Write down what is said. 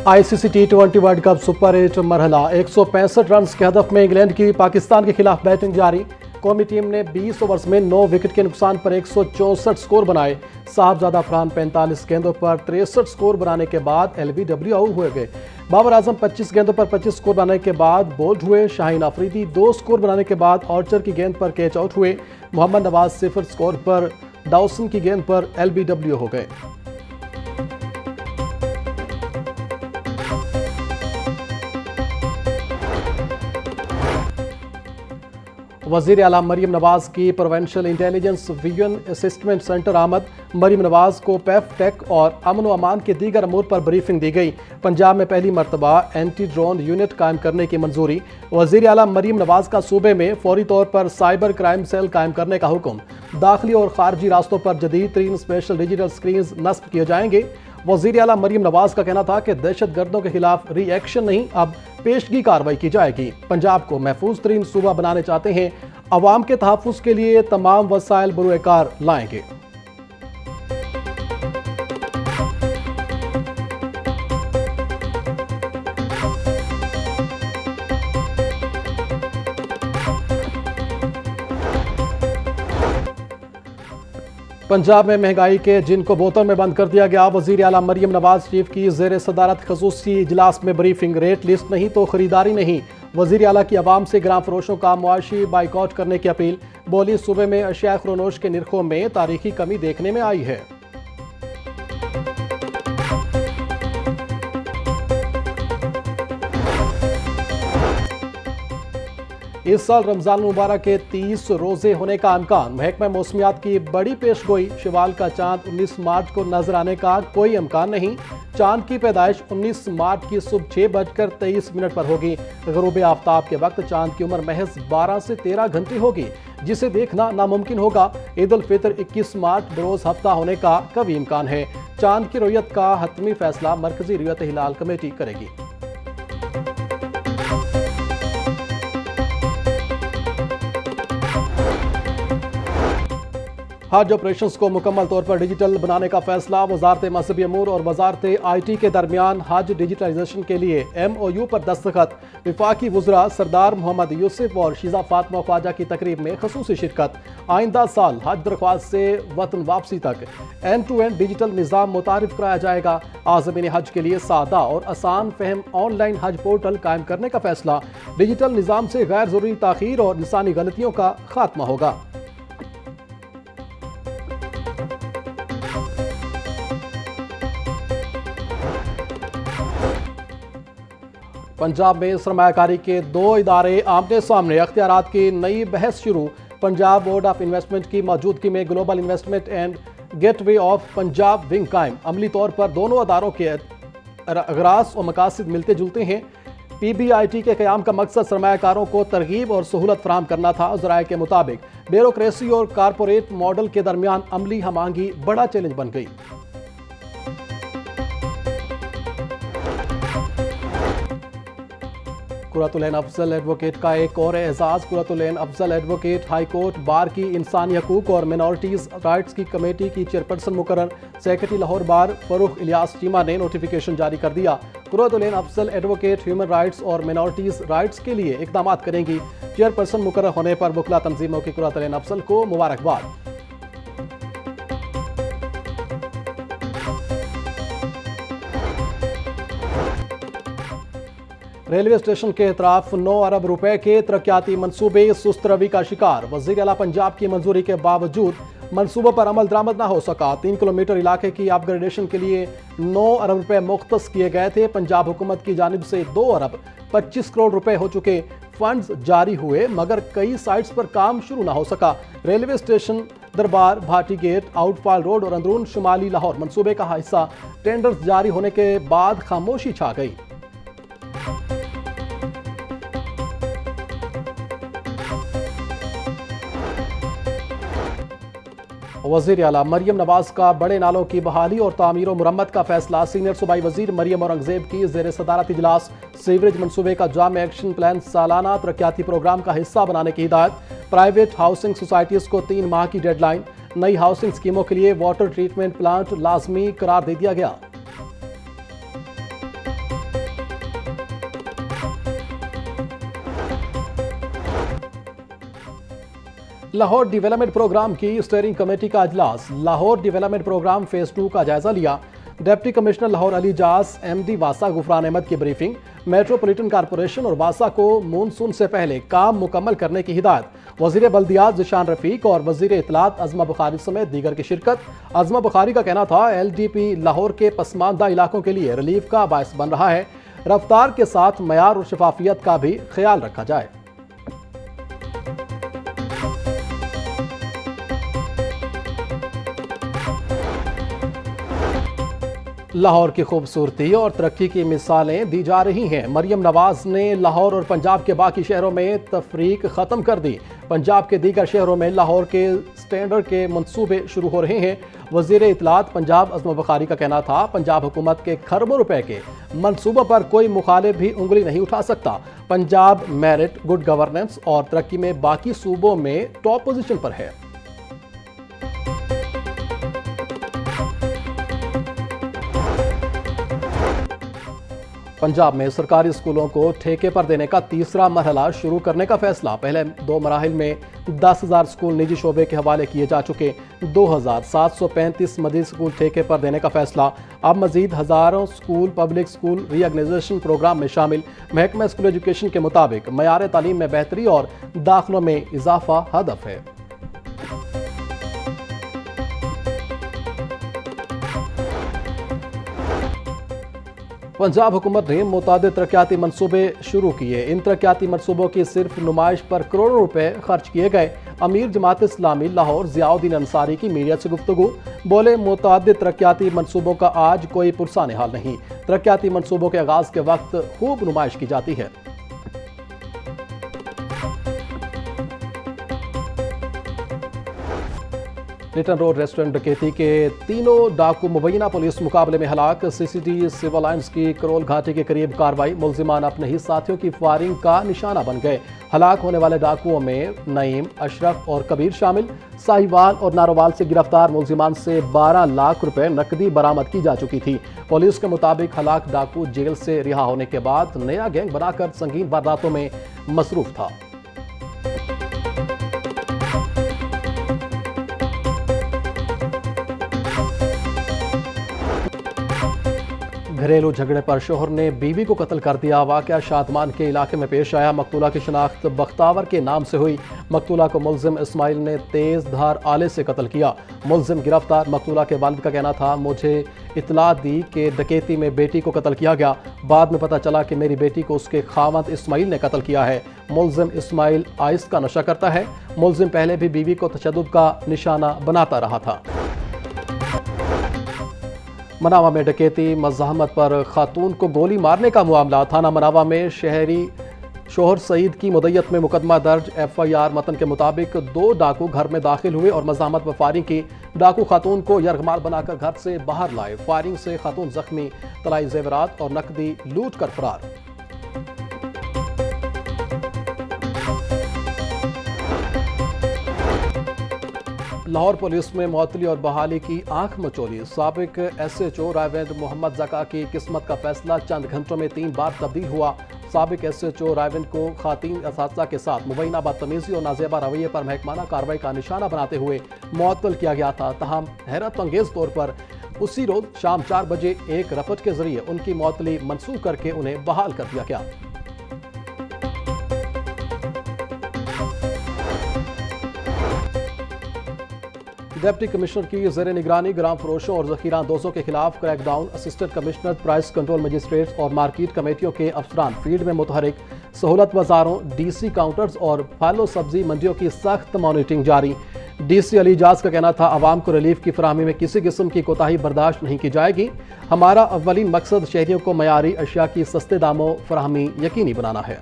ICC T20 world cup super 8 मरहला 165 run के हदफ में England की पाकिस्तान के खिलाफ बैटिंग जारी। कौमी टीम ने 20 ओवर्स में 9 विकेट के नुकसान पर 164 स्कोर बनाए। साहबजादा फरहान 45 गेंदों पर 63 स्कोर बनाने के बाद LBW आउट हुए गए। बाबर आजम 25 गेंदों पर 25 स्कोर बनाने के बाद बोल्ड हुए। शाहीन अफरीदी 2 स्कोर बनाने के बाद आर्चर की गेंद पर कैच आउट हुए। मोहम्मद नवाज 0 स्कोर पर डाउसन की गेंद पर LBW हो गए। वज़ीर आला मरीम नवाज की प्रोवेंशियल इंटेलिजेंस विजन असिस्टमेंट सेंटर आमद। मरीम नवाज को पैफ टेक और अमन व अमान के दीगर अमूर पर ब्रीफिंग दी गई। पंजाब में पहली मरतबा एंटी ड्रोन यूनिट कायम करने की मंजूरी। वज़ीर आला मरीम नवाज का सूबे में फौरी तौर पर साइबर क्राइम सेल कायम करने का हुक्म। दाखिली और खारजी रास्तों पर जदीद तरीन स्पेशल डिजिटल स्क्रीन नस्ब किए जाएंगे। वज़ीर आला मरीम नवाज का कहना था कि दहशत गर्दों के खिलाफ रिएक्शन नहीं, अब पेशगी कार्रवाई की जाएगी। पंजाब को महफूज तरीन सूबा बनाने चाहते हैं, अवाम के तहफ़्फ़ुज़ के लिए तमाम वसाइल बरूएकार लाएंगे। पंजाब में महंगाई के जिन को बोतल में बंद कर दिया गया। वज़ीर आला मरीम नवाज चीफ की ज़ेर सदारत ख़ुसूसी इजलास में ब्रीफिंग। रेट लिस्ट नहीं तो खरीदारी नहीं। वज़ीर आला की आवाम से ग्राम फरोशों का मुआशी बाइकआउट करने की अपील। बोली सूबे में अशिया ख़ुरोनोश के निर्खों में तारीखी कमी देखने में आई है। इस साल रमजान मुबारक के 30 रोजे होने का इम्कान। महकमा मौसमियात की बड़ी पेशगोई। शवाल का चांद 19 मार्च को नजर आने का कोई इम्कान नहीं। चांद की पैदाइश 19 मार्च की सुबह 6:23 पर होगी। ग़ुरूब आफ्ताब के वक्त चांद की उम्र महज 12 से 13 घंटे होगी, जिसे देखना नामुमकिन होगा। ईद उल फितर 21 मार्च बरोज हफ्ता होने का कवी इम्कान है। चांद की रुयत का हतमी फैसला मरकजी रुयत हिलाल कमेटी करेगी। हज ऑपरेशंस को मुकम्मल तौर पर डिजिटल बनाने का फैसला। वजारत मजहबी अमूर और वजारत IT के दरमियान हज डिजिटलाइजेशन के लिए MOU पर दस्तखत। वफाकी वज़रा सरदार मोहम्मद यूसुफ और शीज़ा फातिमा ख्वाजा की तकरीब में खसूसी शिरकत। आइंदा साल हज दरख्वास्त से वतन वापसी तक एंड टू एंड डिजिटल निज़ाम मुतारिफ कराया जाएगा। आज़मीन हज के लिए सादा और आसान फहम ऑनलाइन हज पोर्टल कायम करने का फैसला। डिजिटल निज़ाम से गैर ज़रूरी ताख़ीर और इंसानी गलतियों का खात्मा होगा। पंजाब में सरमायाकारी के 2 इदारे आमने सामने। अख्तियारात की नई बहस शुरू। पंजाब बोर्ड ऑफ इन्वेस्टमेंट की मौजूदगी में global investment and gateway of Punjab wing कायम। अमली तौर पर दोनों अदारों के अगराज और मकासद मिलते जुलते हैं। PBIT के क़याम का मकसद सरमायाकारों को तरगीब और सहूलत फराहम करना था। ज़राए के मुताबिक ब्यूरोक्रेसी और कारपोरेट मॉडल के दरमियान अमली हमांगी बड़ा चैलेंज बन गई। कुर्रतुल-ऐन अफजल एडवोकेट का एक और एजाज़। कुर्रतुल-ऐन Afzal advocate high court bar की इंसानी हकूक़ और मिनॉरिटीज़ राइट्स की कमेटी की चेयरपर्सन मुकर्रर। सेक्रेटरी लाहौर बार फरूख इलियास चीमा ने नोटिफिकेशन जारी कर दिया। कुर्रतुल-ऐन अफजल एडवोकेट ह्यूमन राइट्स और मिनॉरिटीज़ राइट्स के लिए इक़दाम करेंगी। चेयरपर्सन मुकर्रर होने पर वकला तंजीमों की कुर्रतुल-ऐन अफजल को मुबारकबाद। रेलवे स्टेशन के इतराफ 9 अरब रुपए के तरक्याती मंसूबे सुस्त रवि का शिकार। वज़ीर आला पंजाब की मंजूरी के बावजूद मंसूबों पर अमल दरामद ना हो सका। 3 किलोमीटर इलाके की अपग्रेडेशन के लिए 9 अरब रुपए मुख्तस किए गए थे। पंजाब हुकूमत की जानिब से 2 अरब 25 करोड़ रुपए हो चुके फंड्स जारी हुए, मगर कई साइट्स पर काम शुरू ना हो सका। रेलवे स्टेशन दरबार, भाटी गेट, आउटफॉल रोड और अंदरून शुमाली लाहौर मंसूबे का हिस्सा टेंडर्स जारी होने के बाद खामोशी छा गई। वज़ीर आला मरीम नवाज का बड़े नालों की बहाली और तामीर और मुरम्मत का फैसला। सीनियर सूबाई वज़ीर मरीम औरंगज़ेब की ज़ेर सदारत इजलास। सीवरेज मनसूबे का जाम एक्शन प्लान सालाना तरक्याती प्रोग्राम का हिस्सा बनाने की हिदायत। प्राइवेट हाउसिंग सोसाइटीज़ को 3 माह की डेडलाइन। नई हाउसिंग स्कीमों के लिए वाटर ट्रीटमेंट प्लांट लाजमी करार दे दिया गया। لاہور ڈیولپمنٹ پروگرام کی اسٹیئرنگ کمیٹی کا اجلاس۔ لاہور ڈیولپمنٹ پروگرام فیز 2 کا جائزہ لیا۔ Deputy commissioner Lahore Ali Jaz, M D واسا غفران احمد کی بریفنگ۔ میٹروپولیٹن کارپوریشن اور واسا کو مونسون سے پہلے کام مکمل کرنے کی ہدایت۔ وزیر بلدیات ذیشان رفیق اور وزیر اطلاعات عظمہ بخاری سمیت دیگر کی شرکت۔ عظمہ بخاری کا کہنا تھا ایل ڈی پی لاہور کے پسماندہ علاقوں کے لیے ریلیف کا باعث بن رہا ہے، رفتار کے ساتھ معیار اور شفافیت کا بھی خیال رکھا جائے۔ لاہور کی خوبصورتی اور ترقی کی مثالیں دی جا رہی ہیں۔ مریم نواز نے لاہور اور پنجاب کے باقی شہروں میں تفریق ختم کر دی۔ پنجاب کے دیگر شہروں میں لاہور کے سٹینڈرڈ کے منصوبے شروع ہو رہے ہیں۔ وزیر اطلاعات پنجاب عظمہ بخاری کا کہنا تھا پنجاب حکومت کے کھربوں روپے کے منصوبوں پر کوئی مخالف بھی انگلی نہیں اٹھا سکتا۔ پنجاب میرٹ، گڈ گورننس اور ترقی میں باقی صوبوں میں ٹاپ پوزیشن پر ہے۔ پنجاب میں سرکاری اسکولوں کو ٹھیکے پر دینے کا تیسرا مرحلہ شروع کرنے کا فیصلہ۔ پہلے 2 مراحل میں 10,000 اسکول نجی شعبے کے حوالے کیے جا چکے۔ 2,735 مزید اسکول ٹھیکے پر دینے کا فیصلہ۔ اب مزید ہزاروں اسکول پبلک اسکول ری آرگنائزیشن پروگرام میں شامل۔ محکمہ اسکول ایجوکیشن کے مطابق معیار تعلیم میں بہتری اور داخلوں میں اضافہ ہدف ہے۔ پنجاب حکومت نے متعدد ترقیاتی منصوبے شروع کیے۔ ان ترقیاتی منصوبوں کی صرف نمائش پر کروڑوں روپے خرچ کیے گئے۔ امیر جماعت اسلامی لاہور ضیاء الدین انصاری کی میڈیا سے گفتگو۔ بولے متعدد ترقیاتی منصوبوں کا آج کوئی پرسان حال نہیں۔ ترقیاتی منصوبوں کے آغاز کے وقت خوب نمائش کی جاتی ہے۔ لٹن روڈ ریسٹورنٹ ڈکیتی کے تینوں ڈاکو مبینہ پولیس مقابلے میں ہلاک۔ سی سی ٹی سول لائنز کی کرول گھاٹی کے قریب کارروائی۔ ملزمان اپنے ہی ساتھیوں کی فائرنگ کا نشانہ بن گئے۔ ہلاک ہونے والے ڈاکوؤں میں نعیم، اشرف اور کبیر شامل۔ ساہیوال اور ناروال سے گرفتار ملزمان سے 12 لاکھ روپے نقدی برآمد کی جا چکی تھی۔ پولیس کے مطابق ہلاک ڈاکو جیل سے رہا ہونے کے بعد نیا گینگ بنا کر سنگین وارداتوں میں مصروف تھا۔ گھریلو جھگڑے پر شوہر نے بیوی کو قتل کر دیا۔ واقعہ شادمان کے علاقے میں پیش آیا۔ مقتولہ کی شناخت بختاور کے نام سے ہوئی۔ مقتولہ کو ملزم اسماعیل نے تیز دھار آلے سے قتل کیا۔ ملزم گرفتار۔ مقتولہ کے والد کا کہنا تھا مجھے اطلاع دی کہ ڈکیتی میں بیٹی کو قتل کیا گیا۔ بعد میں پتہ چلا کہ میری بیٹی کو اس کے خاوند اسماعیل نے قتل کیا ہے۔ ملزم اسماعیل آئس کا نشہ کرتا ہے۔ ملزم پہلے بھی بیوی کو تشدد کا نشانہ بناتا رہا تھا۔ مناوا میں ڈکیتی، مزاحمت پر خاتون کو گولی مارنے کا معاملہ۔ تھانہ مناوا میں شہری شوہر سعید کی مدیت میں مقدمہ درج۔ ایف آئی آر متن کے مطابق 2 ڈاکو گھر میں داخل ہوئے اور مزاحمت و فائرنگ کی۔ ڈاکو خاتون کو یرغمال بنا کر گھر سے باہر لائے۔ فائرنگ سے خاتون زخمی، طلائی زیورات اور نقدی لوٹ کر فرار۔ لاہور پولیس میں معطلی اور بحالی کی آنکھ مچولی۔ سابق ایس ایچ او رائیونڈ محمد زکا کی قسمت کا فیصلہ چند گھنٹوں میں 3 بار تبدیل ہوا۔ سابق ایس ایچ او رائیونڈ کو خواتین اساتذہ کے ساتھ مبینہ بدتمیزی اور نازیبا رویے پر محکمانہ کارروائی کا نشانہ بناتے ہوئے معطل کیا گیا تھا۔ تاہم حیرت انگیز طور پر اسی روز شام 4 بجے ایک رپٹ کے ذریعے ان کی معطلی منسوخ کر کے انہیں بحال کر دیا گیا۔ ڈپٹی کمشنر کی زیر نگرانی گرام فروشوں اور ذخیرہ اندوزوں کے خلاف crackdown. Assistant commissioner price control magistrates اور مارکیٹ کمیٹیوں کے افسران فیلڈ میں متحرک۔ سہولت بازاروں، ڈی سی کاؤنٹرز اور پھل و سبزی منڈیوں کی سخت مانیٹرنگ جاری۔ ڈی سی علی جاز کا کہنا تھا عوام کو ریلیف کی فراہمی میں کسی قسم کی کوتاہی برداشت نہیں کی جائے گی۔ ہمارا اولین مقصد شہریوں کو معیاری اشیاء کی سستے داموں فراہمی یقینی بنانا ہے۔